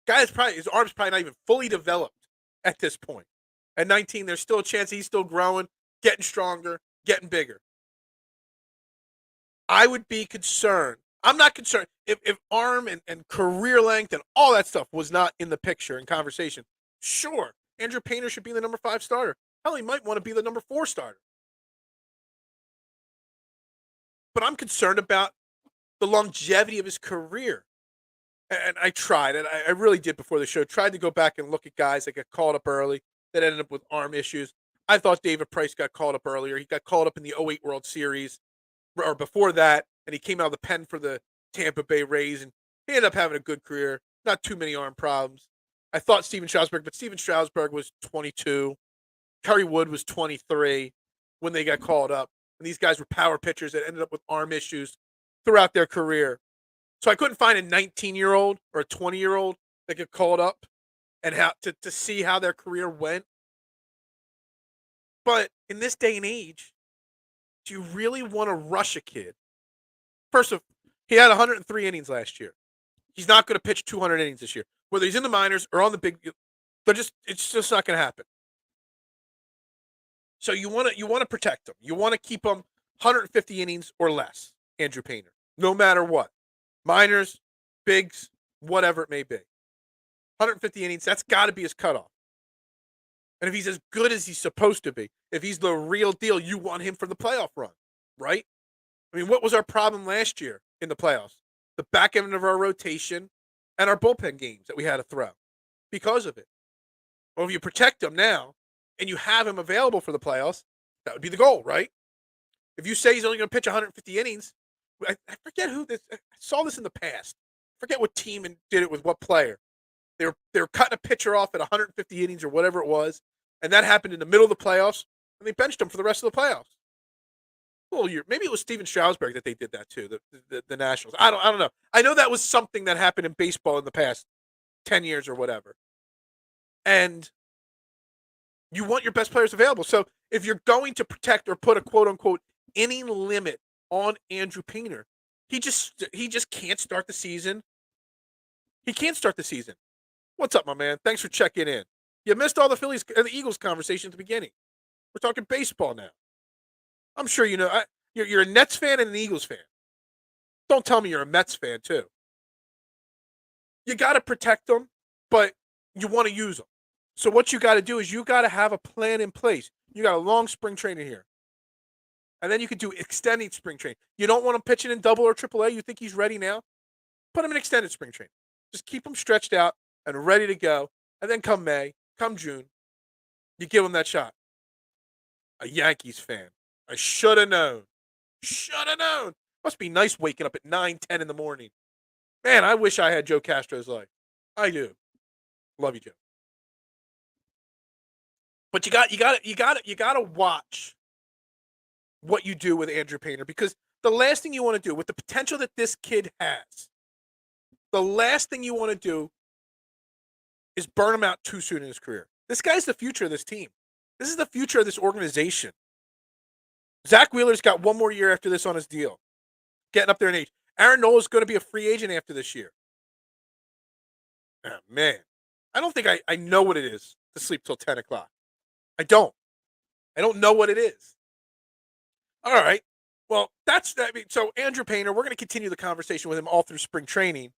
A: Guy is his arm's probably not even fully developed at this point. At 19, there's still a chance he's still growing, getting stronger, getting bigger. I would be concerned. I'm not concerned if arm and career length and all that stuff was not in the picture in conversation. Sure, Andrew Painter should be the number 5 starter. Hell, he might want to be the number 4 starter. But I'm concerned about the longevity of his career. And I tried, and I really did before the show, tried to go back and look at guys that got called up early that ended up with arm issues. I thought David Price got called up earlier. He got called up in the '08 World Series, or before that, and he came out of the pen for the Tampa Bay Rays, and he ended up having a good career. Not too many arm problems. I thought Steven Strasburg, but Steven Strasburg was 22. Kerry Wood was 23 when they got called up. And these guys were power pitchers that ended up with arm issues throughout their career. So I couldn't find a 19-year-old or a 20-year-old that got called up and how to see how their career went. But in this day and age, do you really want to rush a kid? First of, he had 103 innings last year. He's not going to pitch 200 innings this year. Whether he's in the minors or on the big, it's just not going to happen. So you want to protect him. You want to keep him 150 innings or less, Andrew Painter, no matter what. Minors, bigs, whatever it may be. 150 innings, that's got to be his cutoff. And if he's as good as he's supposed to be, if he's the real deal, you want him for the playoff run, right? I mean, what was our problem last year in the playoffs? The back end of our rotation and our bullpen games that we had to throw because of it. Well, if you protect him now and you have him available for the playoffs, that would be the goal, right? If you say he's only going to pitch 150 innings, I forget who this. I saw this in the past. I forget what team did it with what player. They were cutting a pitcher off at 150 innings or whatever it was, and that happened in the middle of the playoffs, and they benched him for the rest of the playoffs. whole year. Maybe it was Steven Strasburg that they did that too. The Nationals. I don't know. I know that was something that happened in baseball in the past 10 years or whatever. And you want your best players available. So if you're going to protect or put a quote unquote inning limit on Andrew Painter, he just can't start the season. He can't start the season. What's up, my man? Thanks for checking in. You missed all the Phillies and the Eagles conversation at the beginning. We're talking baseball now. I'm sure you know. You're a Nets fan and an Eagles fan. Don't tell me you're a Mets fan too. You got to protect them, but you want to use them. So what you got to do is you got to have a plan in place. You got a long spring training here. And then you could do extended spring training. You don't want him pitching in double or triple A. You think he's ready now? Put him in extended spring training. Just keep him stretched out and ready to go. And then come May, come June, you give him that shot. A Yankees fan. I should have known. Should have known. Must be nice waking up at 9, 10 in the morning. Man, I wish I had Joe Castro's life. I do. Love you, Joe. But you got to watch what you do with Andrew Painter, because the last thing you want to do with the potential that this kid has, the last thing you want to do is burn him out too soon in his career. This guy's the future of this team. This is the future of this organization. Zach Wheeler's got one more year after this on his deal, getting up there in age. Aaron Nola's going to be a free agent after this year. Oh, man, I don't think I know what it is to sleep till 10 o'clock. I don't know what it is. All right. Well, so Andrew Painter, we're going to continue the conversation with him all through spring training,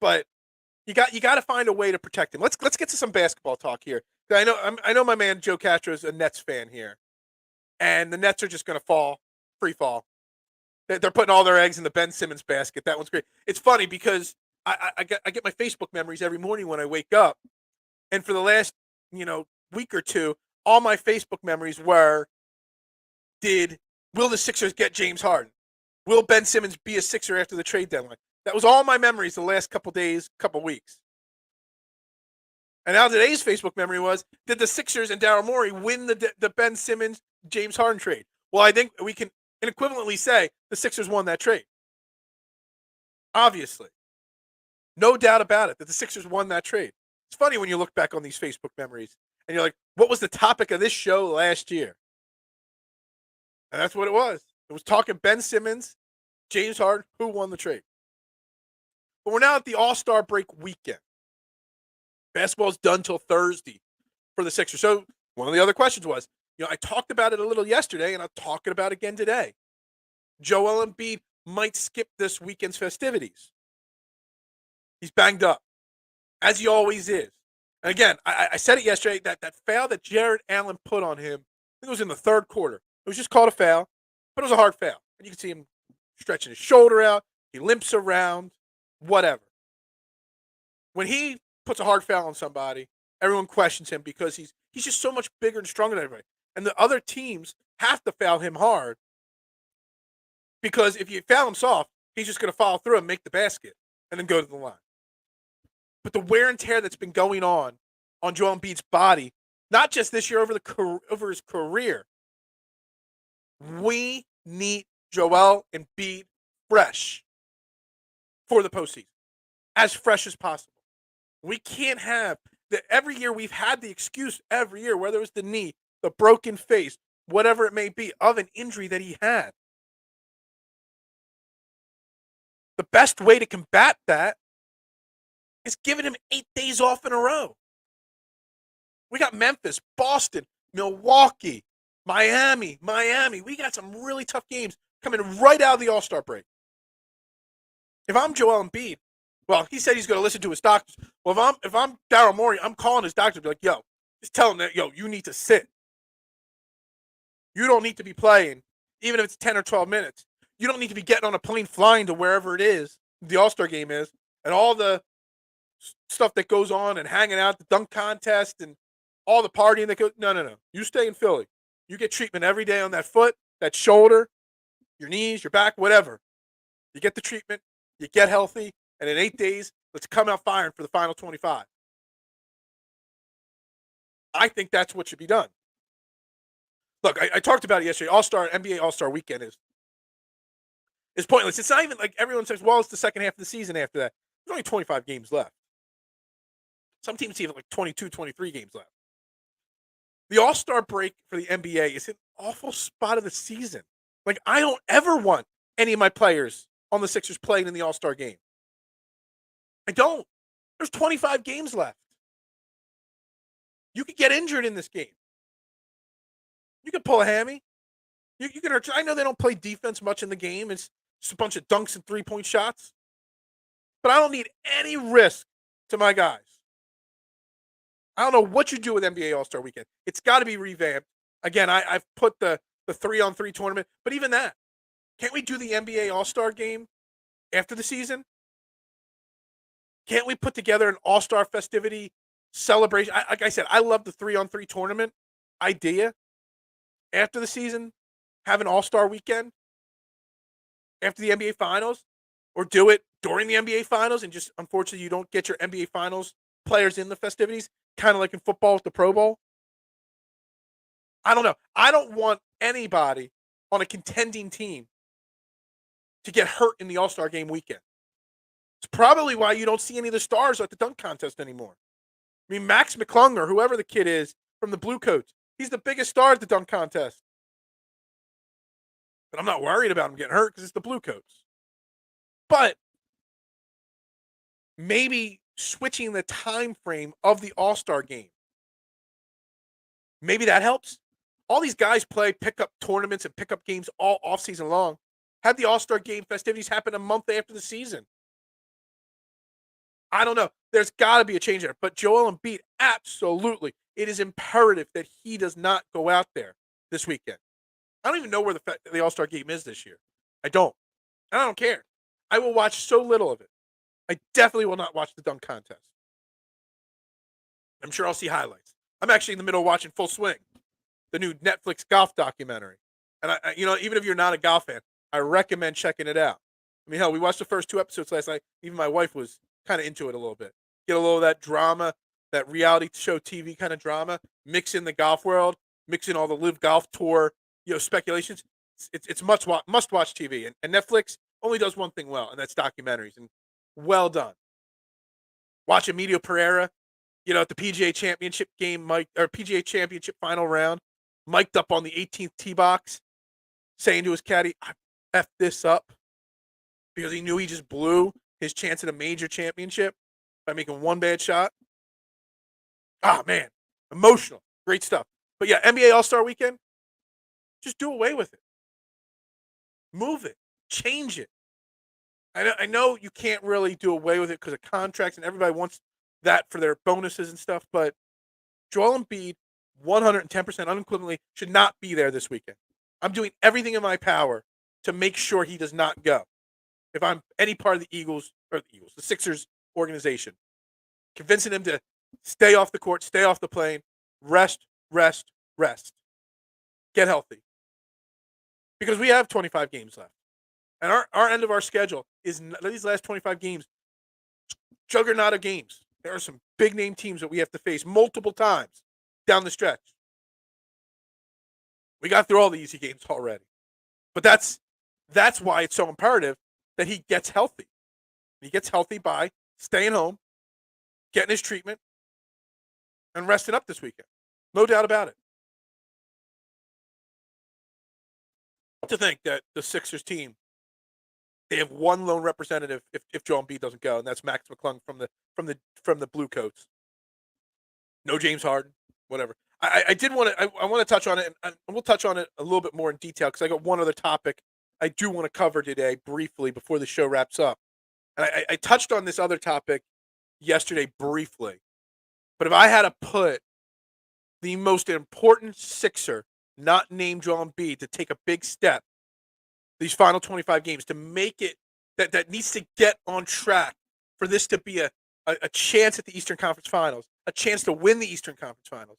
A: but you got to find a way to protect him. Let's get to some basketball talk here. I know my man Joe Castro is a Nets fan here, and the Nets are just going to free fall. They're putting all their eggs in the Ben Simmons basket. That one's great. It's funny because I get my Facebook memories every morning when I wake up, and for the last week or two, all my Facebook memories were, will the Sixers get James Harden? Will Ben Simmons be a Sixer after the trade deadline? That was all my memories the last couple days, couple weeks. And now today's Facebook memory was, did the Sixers and Daryl Morey win the Ben Simmons James Harden trade? Well, I think we can equivalently say the Sixers won that trade. Obviously. No doubt about it that the Sixers won that trade. It's funny when you look back on these Facebook memories and you're like, what was the topic of this show last year? And that's what it was. It was talking Ben Simmons, James Harden, who won the trade. But we're now at the Allstar Break weekend. Basketball's done till Thursday for the Sixers. So one of the other questions was, I talked about it a little yesterday, and I'm talking about it again today. Joel Embiid might skip this weekend's festivities. He's banged up, as he always is. And again, I said it yesterday, that foul that Jared Allen put on him, I think it was in the third quarter. It was just called a foul, but it was a hard foul. And you can see him stretching his shoulder out. He limps around, whatever. When he puts a hard foul on somebody, everyone questions him because he's just so much bigger and stronger than everybody. And the other teams have to foul him hard because if you foul him soft, he's just going to follow through and make the basket and then go to the line. But the wear and tear that's been going on Joel Embiid's body, not just this year, over his career, we need Joel Embiid fresh for the postseason, as fresh as possible. We can't have that. Every year we've had the excuse every year, whether it was the knee, the broken face, whatever it may be, of an injury that he had. The best way to combat that is giving him 8 days off in a row. We got Memphis, Boston, Milwaukee, Miami. We got some really tough games coming right out of the All-Star break. If I'm Joel Embiid, well, he said he's going to listen to his doctors. Well, if I'm Daryl Morey, I'm calling his doctor to be like, yo, just tell him that, you need to sit. You don't need to be playing, even if it's 10 or 12 minutes. You don't need to be getting on a plane flying to wherever it is, the All-Star game is, and all the stuff that goes on and hanging out, the dunk contest and all the partying that goes. No. You stay in Philly. You get treatment every day on that foot, that shoulder, your knees, your back, whatever. You get the treatment, you get healthy, and in 8 days, let's come out firing for the final 25. I think that's what should be done. Look, I talked about it yesterday. NBA All-Star Weekend is pointless. It's not even like everyone says, well, it's the second half of the season after that. There's only 25 games left. Some teams even like 22, 23 games left. The All-Star break for the NBA is an awful spot of the season. Like, I don't ever want any of my players on the Sixers playing in the All-Star game. I don't. There's 25 games left. You could get injured in this game. You could pull a hammy. You can hurt. I know they don't play defense much in the game. It's just a bunch of dunks and three-point shots. But I don't need any risk to my guys. I don't know what you do with NBA All-Star Weekend. It's got to be revamped. Again, I've put the 3-on-3 tournament, but even that, can't we do the NBA All-Star game after the season? Can't we put together an All-Star festivity celebration? Like I said, I love the 3-on-3 tournament idea. After the season, have an All-Star weekend after the NBA Finals, or do it during the NBA Finals, and just, unfortunately, you don't get your NBA Finals players in the festivities, kind of like in football with the Pro Bowl. I don't know. I don't want anybody on a contending team to get hurt in the All-Star game weekend. It's probably why you don't see any of the stars at the dunk contest anymore. I mean, Max McClung or whoever the kid is from the Blue Coats, he's the biggest star at the dunk contest. But I'm not worried about him getting hurt because it's the Blue Coats. But maybe switching the time frame of the All-Star game, maybe that helps. All these guys play pickup tournaments and pickup games all off-season long. Have the All-Star game festivities happen a month after the season. I don't know. There's got to be a change there. But Joel Embiid, absolutely. It is imperative that he does not go out there this weekend. I don't even know where the All-Star game is this year. I don't. And I don't care. I will watch so little of it. I definitely will not watch the dunk contest. I'm sure I'll see highlights. I'm actually in the middle of watching Full Swing, the new Netflix golf documentary. And I even if you're not a golf fan, I recommend checking it out. I mean, hell, we watched the first 2 episodes last night. Even my wife was kind of into it a little bit. Get a little of that drama, that reality show TV kind of drama, mix in the golf world, mix in all the Live Golf Tour, speculations. It's must-watch TV. And Netflix only does one thing well, and that's documentaries. And well done. Watch Emilio Pereira, at the PGA Championship game, PGA Championship final round, mic'd up on the 18th tee box, saying to his caddy, I effed this up, because he knew he just blew his chance at a major championship by making one bad shot. Ah, man. Emotional. Great stuff. But yeah, NBA All-Star Weekend, just do away with it. Move it. Change it. I know you can't really do away with it because of contracts, and everybody wants that for their bonuses and stuff, but Joel Embiid, 110% unequivocally, should not be there this weekend. I'm doing everything in my power to make sure he does not go. If I'm any part of the Sixers organization, convincing him to stay off the court, stay off the plane, rest. Get healthy. Because we have 25 games left. And our end of our schedule is these last 25 games, juggernaut of games. There are some big-name teams that we have to face multiple times down the stretch. We got through all the easy games already. But that's why it's so imperative that he gets healthy. He gets healthy by staying home, getting his treatment, and resting up this weekend. No doubt about it. To think that the Sixers team, they have one lone representative if Joel Embiid doesn't go, and that's Max McClung from the Blue Coats. No James Harden, whatever. I did want to I want to touch on it, and we'll touch on it a little bit more in detail because I got one other topic I do want to cover today briefly before the show wraps up. And I touched on this other topic yesterday briefly, but if I had to put the most important Sixer, not named Joel Embiid, to take a big step these final 25 games to make it that needs to get on track for this to be a chance at the Eastern Conference Finals, a chance to win the Eastern Conference Finals.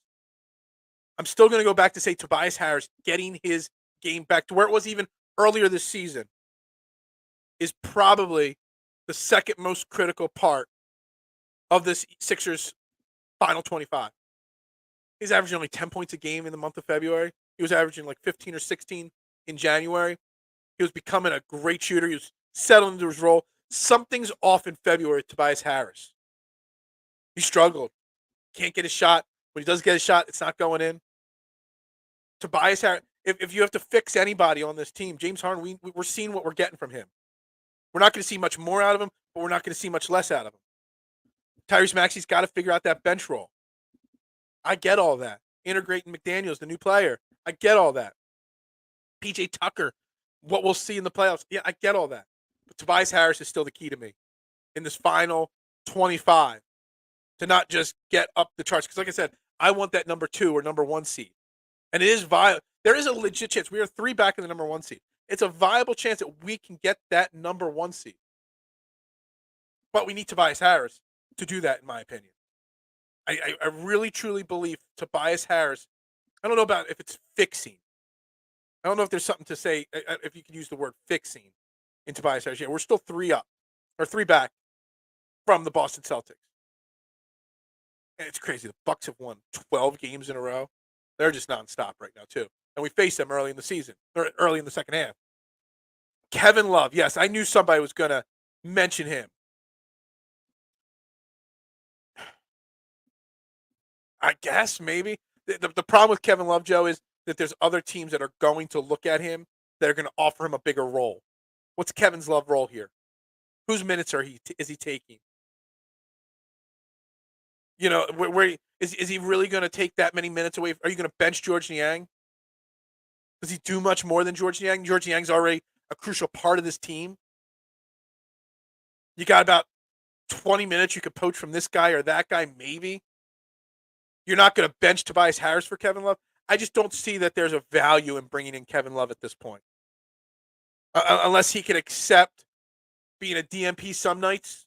A: I'm still going to go back to say Tobias Harris getting his game back to where it was even earlier this season is probably the second most critical part of this Sixers final 25. He's averaging only 10 points a game in the month of February. He was averaging like 15 or 16 in January. He was becoming a great shooter. He was settling into his role. Something's off in February with Tobias Harris. He struggled. Can't get a shot. When he does get a shot, it's not going in. Tobias Harris, if you have to fix anybody on this team, James Harden, we're seeing what we're getting from him. We're not going to see much more out of him, but we're not going to see much less out of him. Tyrese Maxey's got to figure out that bench role. I get all that. Integrating McDaniels, the new player. I get all that. PJ Tucker, what we'll see in the playoffs. Yeah, I get all that. But Tobias Harris is still the key to me in this final 25 to not just get up the charts. Because like I said, I want that number 2 or number 1 seed. And it is viable. There is a legit chance. We are 3 back in the number 1 seed. It's a viable chance that we can get that number 1 seed. But we need Tobias Harris to do that, in my opinion. I really, truly believe Tobias Harris, I don't know about if it's fixing. I don't know if there's something to say, if you can use the word fixing in Tobias Harris. Yeah, we're still 3 up, or 3 back from the Boston Celtics. And it's crazy. The Bucks have won 12 games in a row. They're just nonstop right now, too. And we faced them early in the season, or early in the second half. Kevin Love. Yes, I knew somebody was going to mention him. I guess, maybe. The problem with Kevin Love, Joe, is that there's other teams that are going to look at him that are going to offer him a bigger role. What's Kevin's Love role here? Whose minutes is he taking? You know, where is he really going to take that many minutes away? Are you going to bench George Niang? Does he do much more than George Niang? George Niang's already a crucial part of this team. You got about 20 minutes you could poach from this guy or that guy, maybe. You're not going to bench Tobias Harris for Kevin Love. I just don't see that there's a value in bringing in Kevin Love at this point. Unless he can accept being a DMP some nights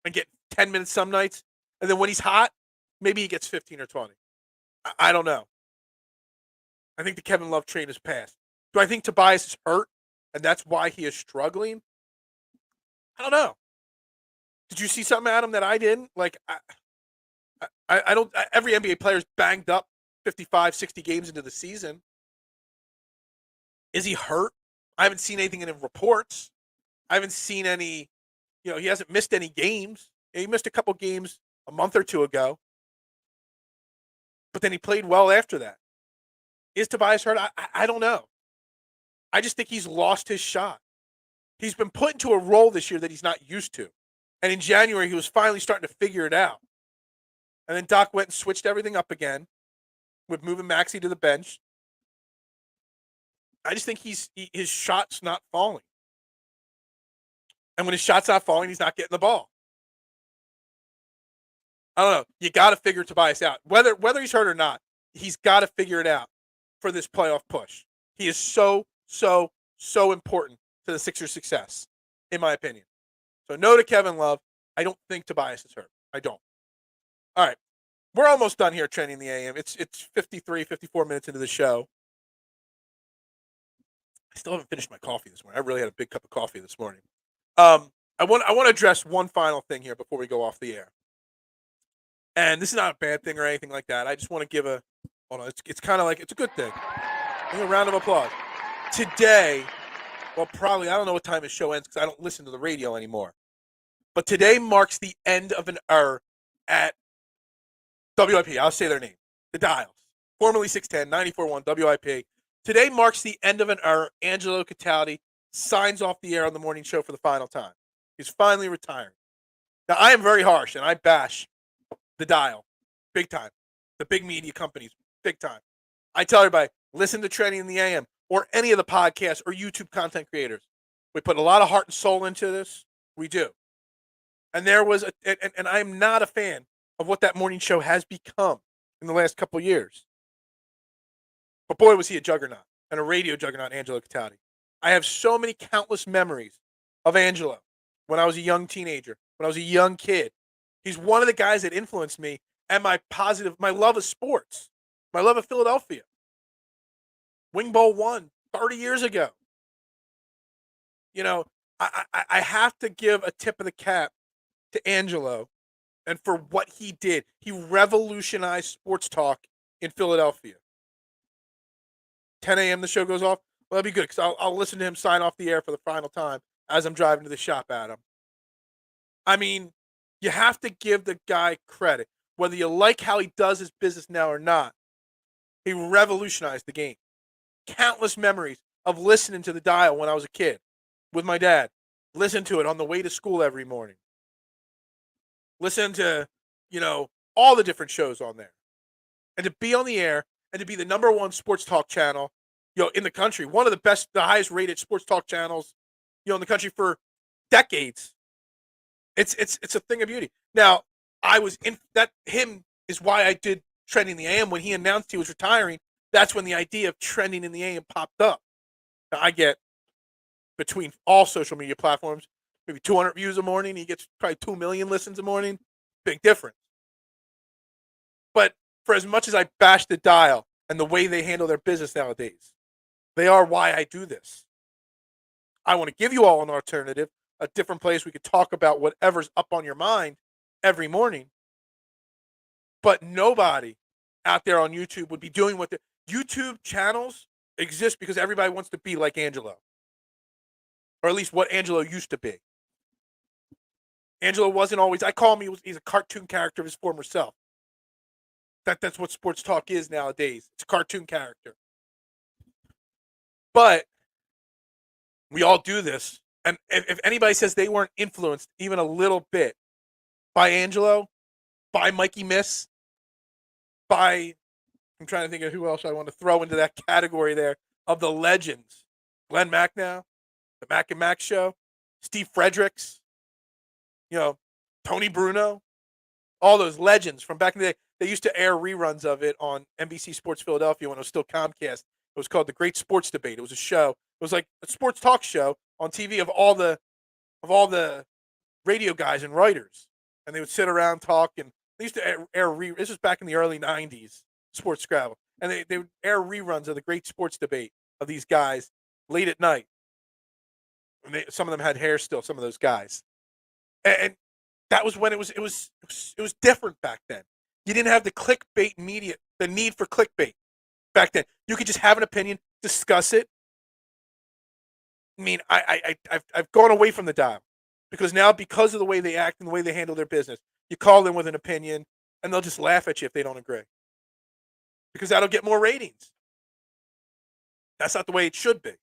A: and get 10 minutes some nights. And then when he's hot, maybe he gets 15 or 20. I don't know. I think the Kevin Love train is passed. Do I think Tobias is hurt and that's why he is struggling? I don't know. Did you see something, Adam, that I didn't? Like, I don't. Every NBA player is banged up 55, 60 games into the season. Is he hurt? I haven't seen anything in reports. I haven't seen any, he hasn't missed any games. He missed a couple games a month or 2 ago. But then he played well after that. Is Tobias hurt? I don't know. I just think he's lost his shot. He's been put into a role this year that he's not used to. And in January, he was finally starting to figure it out. And then Doc went and switched everything up again with moving Maxey to the bench. I just think his shot's not falling. And when his shot's not falling, he's not getting the ball. I don't know. You got to figure Tobias out. Whether he's hurt or not, he's got to figure it out for this playoff push. He is so, so, so important to the Sixers' success, in my opinion. So no to Kevin Love. I don't think Tobias is hurt. I don't. All right. We're almost done here trending the AM. It's 53, 54 minutes into the show. I still haven't finished my coffee this morning. I really had a big cup of coffee this morning. I want to address one final thing here before we go off the air. And this is not a bad thing or anything like that. I just want to give it's kind of like, it's a good thing. A round of applause. Today, well, probably, I don't know what time the show ends because I don't listen to the radio anymore. But today marks the end of an era at WIP. I'll say their name. The Dials. Formerly 610, 94.1 WIP. Today marks the end of an era. Angelo Cataldi signs off the air on the morning show for the final time. He's finally retiring. Now, I am very harsh, and I bash the Dial big time. The big media companies, big time. I tell everybody, listen to Trending in the AM or any of the podcasts or YouTube content creators. We put a lot of heart and soul into this. We do. And there was, and I'm not a fan of what that morning show has become in the last couple of years. But boy, was he a juggernaut and a radio juggernaut, Angelo Cataldi. I have so many countless memories of Angelo when I was a young teenager, when I was a young kid. He's one of the guys that influenced me and my love of sports, my love of Philadelphia. Wing Bowl won 30 years ago. I have to give a tip of the cap to Angelo and for what he did. He revolutionized sports talk in Philadelphia. 10 a.m. the show goes off. Well, that'd be good because I'll listen to him sign off the air for the final time as I'm driving to the shop, Adam. I mean, you have to give the guy credit. Whether you like how he does his business now or not, he revolutionized the game. Countless memories of listening to the dial when I was a kid with my dad. Listen to it on the way to school every morning. Listen to, all the different shows on there. And to be on the air and to be the number one sports talk channel, in the country, one of the best, the highest rated sports talk channels, in the country for decades. It's a thing of beauty. Now, him is why I did Trending the AM when he announced he was retiring. That's when the idea of Trending in the AM popped up. Now, I get between all social media platforms, maybe 200 views a morning. He gets probably 2 million listens a morning. Big difference. But for as much as I bash the dial and the way they handle their business nowadays, they are why I do this. I want to give you all an alternative, a different place we could talk about whatever's up on your mind every morning. But nobody out there on YouTube would be doing what the YouTube channels exist because everybody wants to be like Angelo. Or at least what Angelo used to be. Angelo wasn't always, I call him, he's a cartoon character of his former self. That's what sports talk is nowadays. It's a cartoon character. But we all do this. And if anybody says they weren't influenced even a little bit by Angelo, by Mikey Miss, I'm trying to think of who else I want to throw into that category there of the legends. Glenn Macnow, the Mac and Mac Show, Steve Fredericks, Tony Bruno, all those legends from back in the day. They used to air reruns of it on NBC Sports Philadelphia when it was still Comcast. It was called The Great Sports Debate. It was a show. It was like a sports talk show on TV of all the radio guys and writers. And they would sit around, talk, and they used to air this was back in the early 90s, Sports Scrabble. And they would air reruns of The Great Sports Debate of these guys late at night. And some of them had hair still, some of those guys. And that was when it was different back then. You didn't have the clickbait media, the need for clickbait back then. You could just have an opinion, discuss it. I mean, I've gone away from the dial because now, because of the way they act and the way they handle their business, you call them with an opinion and they'll just laugh at you if they don't agree because that'll get more ratings. That's not the way it should be.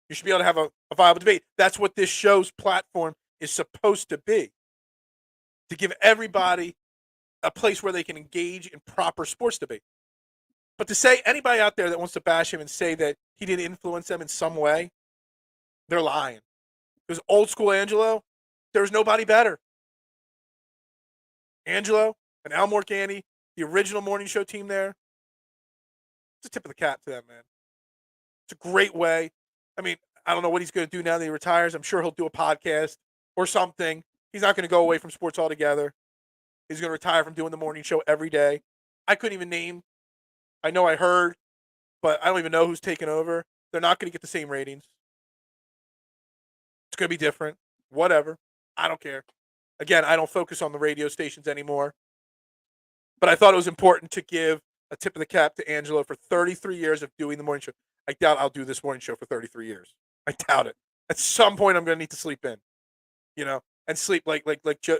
A: You should be able to have a viable debate. That's what this show's platform is supposed to be, to give everybody a place where they can engage in proper sports debate. But to say anybody out there that wants to bash him and say that he didn't influence them in some way, they're lying. Because old school Angelo, there was nobody better. Angelo and Al Morganti, the original morning show team there, it's a tip of the cap to them, man. It's a great way. I mean, I don't know what he's going to do now that he retires. I'm sure he'll do a podcast or something. He's not going to go away from sports altogether. He's going to retire from doing the morning show every day. I couldn't even name. I know I heard, but I don't even know who's taking over. They're not going to get the same ratings. It's going to be different. Whatever. I don't care. Again, I don't focus on the radio stations anymore. But I thought it was important to give a tip of the cap to Angelo for 33 years of doing the morning show. I doubt I'll do this morning show for 33 years. I doubt it. At some point, I'm going to need to sleep in, and sleep like Joe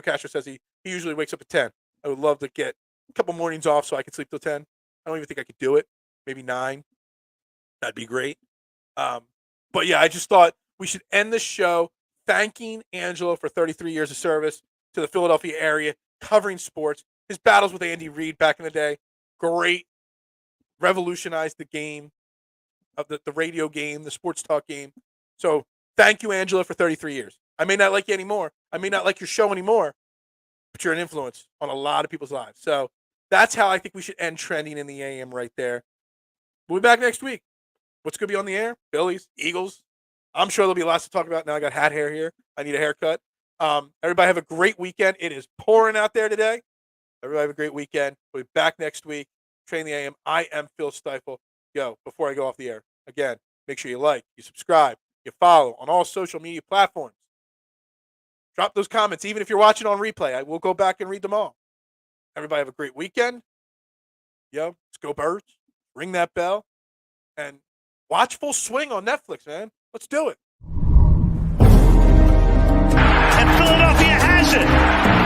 A: Castro says he usually wakes up at 10. I would love to get a couple mornings off so I could sleep till 10. I don't even think I could do it. Maybe 9. That'd be great. But yeah, I just thought we should end the show thanking Angelo for 33 years of service to the Philadelphia area, covering sports. His battles with Andy Reid back in the day, great. Revolutionized the game of the radio game, the sports talk game. So thank you, Angelo, for 33 years. I may not like you anymore. I may not like your show anymore, but you're an influence on a lot of people's lives. So that's how I think we should end Trending in the AM right there. We'll be back next week. What's going to be on the air? Phillies, Eagles. I'm sure there'll be lots to talk about. Now I got hat hair here. I need a haircut. Everybody have a great weekend. It is pouring out there today. Everybody have a great weekend. We'll be back next week. Trending the AM. I am Phil Stifle. Before I go off the air, again, make sure you like, you subscribe, you follow on all social media platforms. Drop those comments, even if you're watching on replay. I will go back and read them all. Everybody have a great weekend. Let's go Birds. Ring that bell. and watch Full Swing on Netflix, man. Let's do it.
C: And Philadelphia has it.